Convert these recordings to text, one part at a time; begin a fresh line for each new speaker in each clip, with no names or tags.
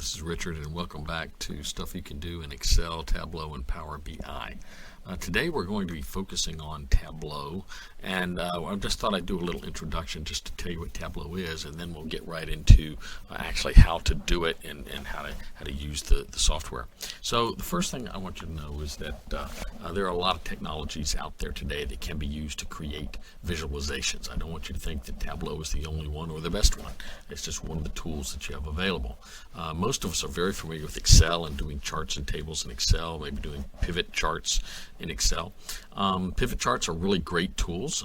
this is Richard, and welcome back to Stuff You Can Do in Excel, Tableau, and Power BI. Today we're going to be focusing on Tableau, and I just thought I'd do a little introduction just to tell you what Tableau is, and then we'll get right into actually how to do it and how to use the software. So the first thing I want you to know is that there are a lot of technologies out there today that can be used to create visualizations. I don't want you to think that Tableau is the only one or the best one. It's just one of the tools that you have available. Most of us are very familiar with Excel and doing charts and tables in Excel, maybe doing pivot charts in Excel. Pivot charts are really great tools.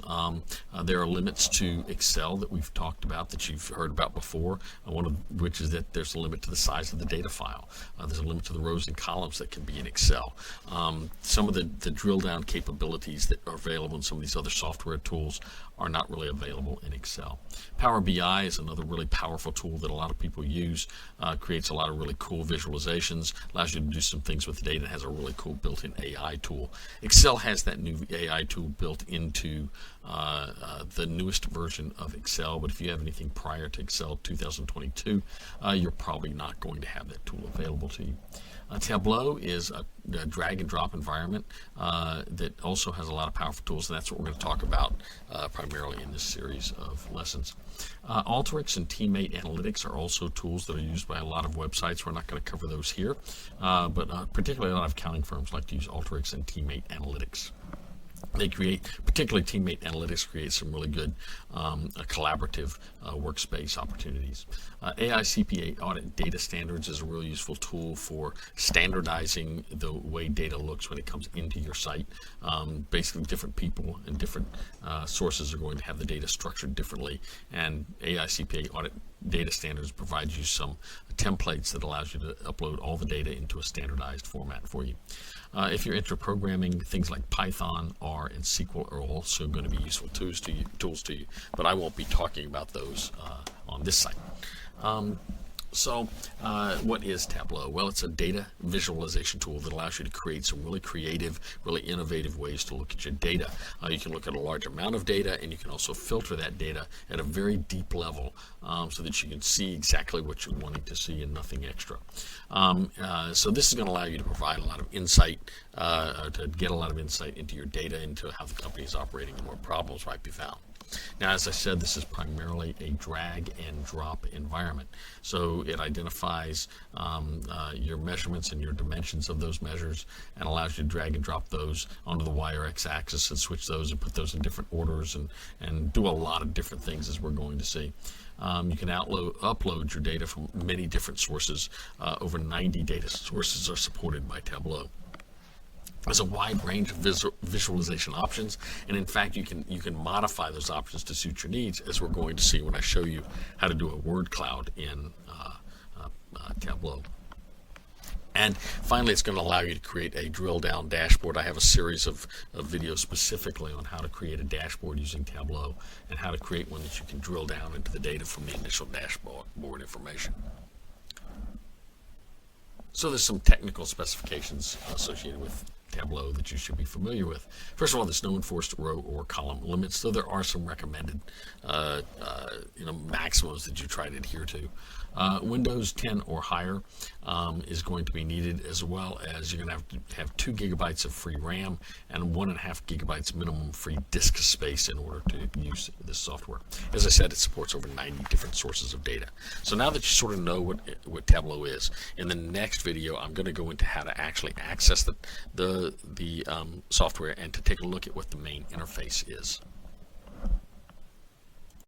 There are limits to Excel that we've talked about, that you've heard about before, one of which is that there's a limit to the size of the data file. There's a limit to the rows and columns that can be in Excel. Some of the drill down capabilities that are available in some of these other software tools are not really available in Excel. Power BI is another really powerful tool that a lot of people use. Creates a lot of really cool visualizations, allows you to do some things with the data, has a really cool built-in AI tool. Excel has that new AI tool built into the newest version of Excel, but if you have anything prior to Excel 2022, you're probably not going to have that tool available to you. Tableau is a drag and drop environment that also has a lot of powerful tools, and that's what we're going to talk about primarily in this series of lessons. Alteryx and Teammate Analytics are also tools that are used by a lot of websites. We're not going to cover those here, but particularly a lot of accounting firms like to use Alteryx and Teammate Analytics. They create, particularly Teammate Analytics creates some really good collaborative workspace opportunities. AICPA Audit Data Standards is a really useful tool for standardizing the way data looks when it comes into your site. Basically, different people and different sources are going to have the data structured differently, and AICPA Audit Data Standards provides you some templates that allows you to upload all the data into a standardized format for you. If you're into programming, things like Python, R, and SQL are also going to be useful tools to you, but I won't be talking about those on this site. What is Tableau? Well, it's a data visualization tool that allows you to create some really creative, really innovative ways to look at your data. You can look at a large amount of data, and you can also filter that data at a very deep level so that you can see exactly what you're wanting to see and nothing extra. So this is going to allow you to provide a lot of insight, to get a lot of insight into your data, into how the company is operating and where problems might be found. Now, as I said, this is primarily a drag and drop environment. So it identifies your measurements and your dimensions of those measures and allows you to drag and drop those onto the Y or X axis and switch those and put those in different orders and do a lot of different things, as we're going to see. You can upload your data from many different sources. Over 90 data sources are supported by Tableau. There's a wide range of visualization options, and in fact you can modify those options to suit your needs, as we're going to see when I show you how to do a word cloud in Tableau. And finally, it's going to allow you to create a drill down dashboard. I have a series of videos specifically on how to create a dashboard using Tableau and how to create one that you can drill down into the data from the initial dashboard information. So there's some technical specifications associated with Tableau that you should be familiar with. First of all, there's no enforced row or column limits, though there are some recommended maximums that you try to adhere to. Windows 10 or higher is going to be needed, as well as you're going to have 2 gigabytes of free RAM and 1.5 gigabytes minimum free disk space in order to use this software. As I said, it supports over 90 different sources of data. So now that you sort of know what Tableau is, in the next video I'm going to go into how to actually access the software and to take a look at what the main interface is.